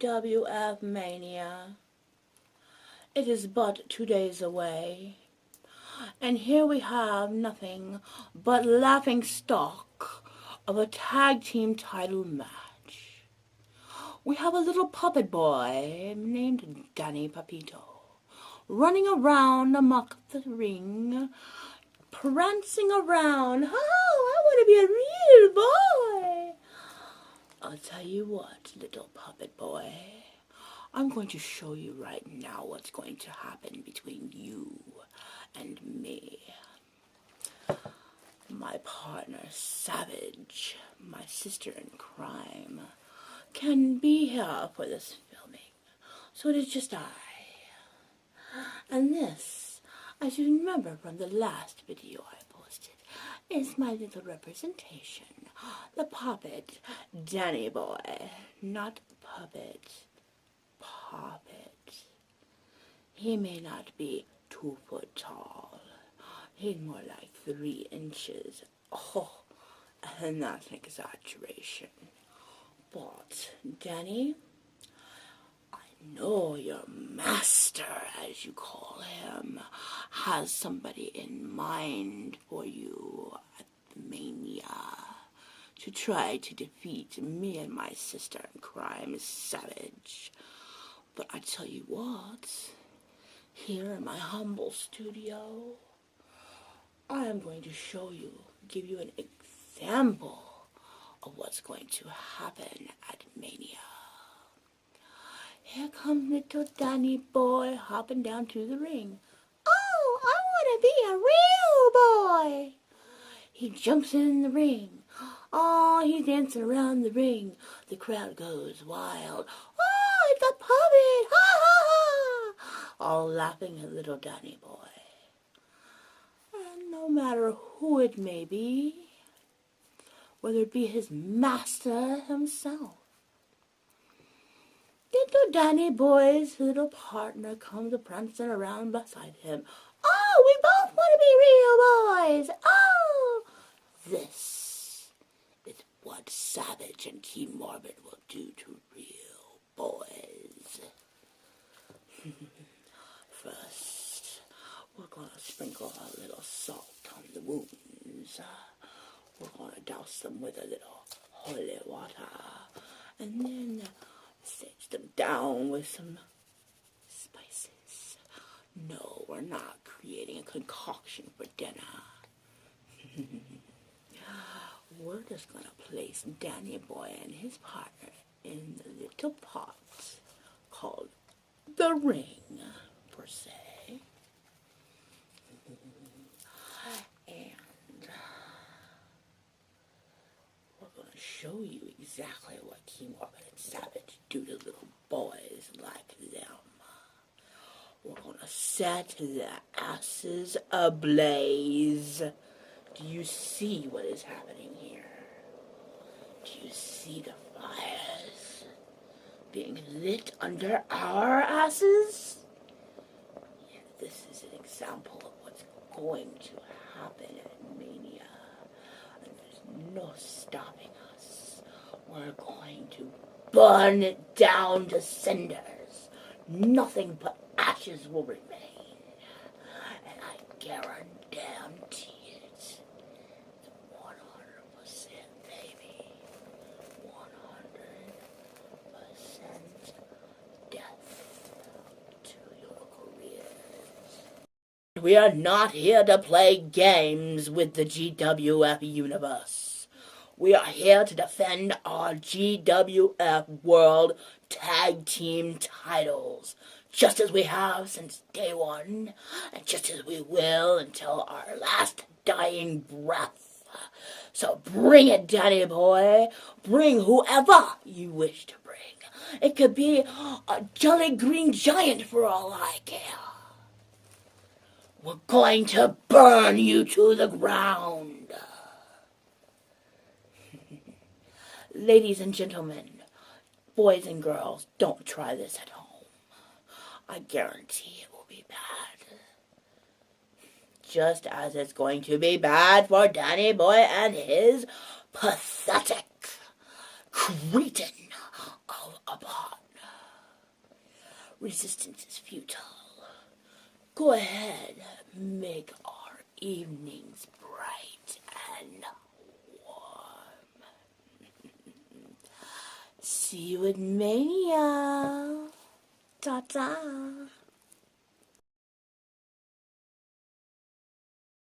GWF Mania. It is but 2 days away, and here we have nothing but laughing stock of a tag team title match. We have a little puppet boy named Danny Puppetto running around amok the ring, prancing around. Oh, I want to be a real boy. I'll tell you what, little puppet boy. I'm going to show you right now what's going to happen between you and me. My partner, Savage, my sister in crime, can be here for this filming. So it is just I. And this, as you remember from the last video I posted, is my little representation. The puppet, Danny boy. Not puppet, puppet. He may not be 2 foot tall. He's more like 3 inches. Oh, and that's an exaggeration. But, Danny, I know your master, as you call him, has somebody in mind for you at the Mania to try to defeat me and my sister in crime, Savage. But I tell you what, here in my humble studio, I am going to show you, give you an example of what's going to happen at Mania. Here comes little Danny boy hopping down to the ring. Oh, I want to be a real boy. He jumps in the ring. Oh, he's dancing around the ring. The crowd goes wild. Oh, it's a puppet. Ha, ha, ha. All laughing at little Danny boy. And no matter who it may be, whether it be his master himself, little Danny boy's little partner comes prancing around beside him. Oh, we both want to be real boys. Oh, this is what Savage and Team Morbid will do to real boys. First, we're going to sprinkle a little salt on the wounds. We're going to douse them with a little holy water. And then sage them down with some spices. No, we're not creating a concoction for dinner. We're just going to place Danny boy and his partner in the little pot called the ring, per se. And we're going to show you exactly what Team Morbid and Savage do to little boys like them. We're going to set their asses ablaze. Do you see what is happening here? Do you see the fires being lit under our asses? Yeah, this is an example of what's going to happen at Mania. And there's no stopping us. We're going to burn it down to cinders. Nothing but ashes will remain. And I guarantee it. 100% baby. 100% death to your careers. We are not here to play games with the GWF universe. We are here to defend our GWF World Tag Team titles, just as we have since day one, and just as we will until our last dying breath. So bring it, Danny boy. Bring whoever you wish to bring. It could be a jolly green giant for all I care. We're going to burn you to the ground. Ladies and gentlemen, boys and girls, don't try this at home. I guarantee it will be bad. Just as it's going to be bad for Danny boy and his pathetic cretin of a partner. resistance is futile. Go ahead, make our evenings bright and warm. See you at Mania. Ta-ta.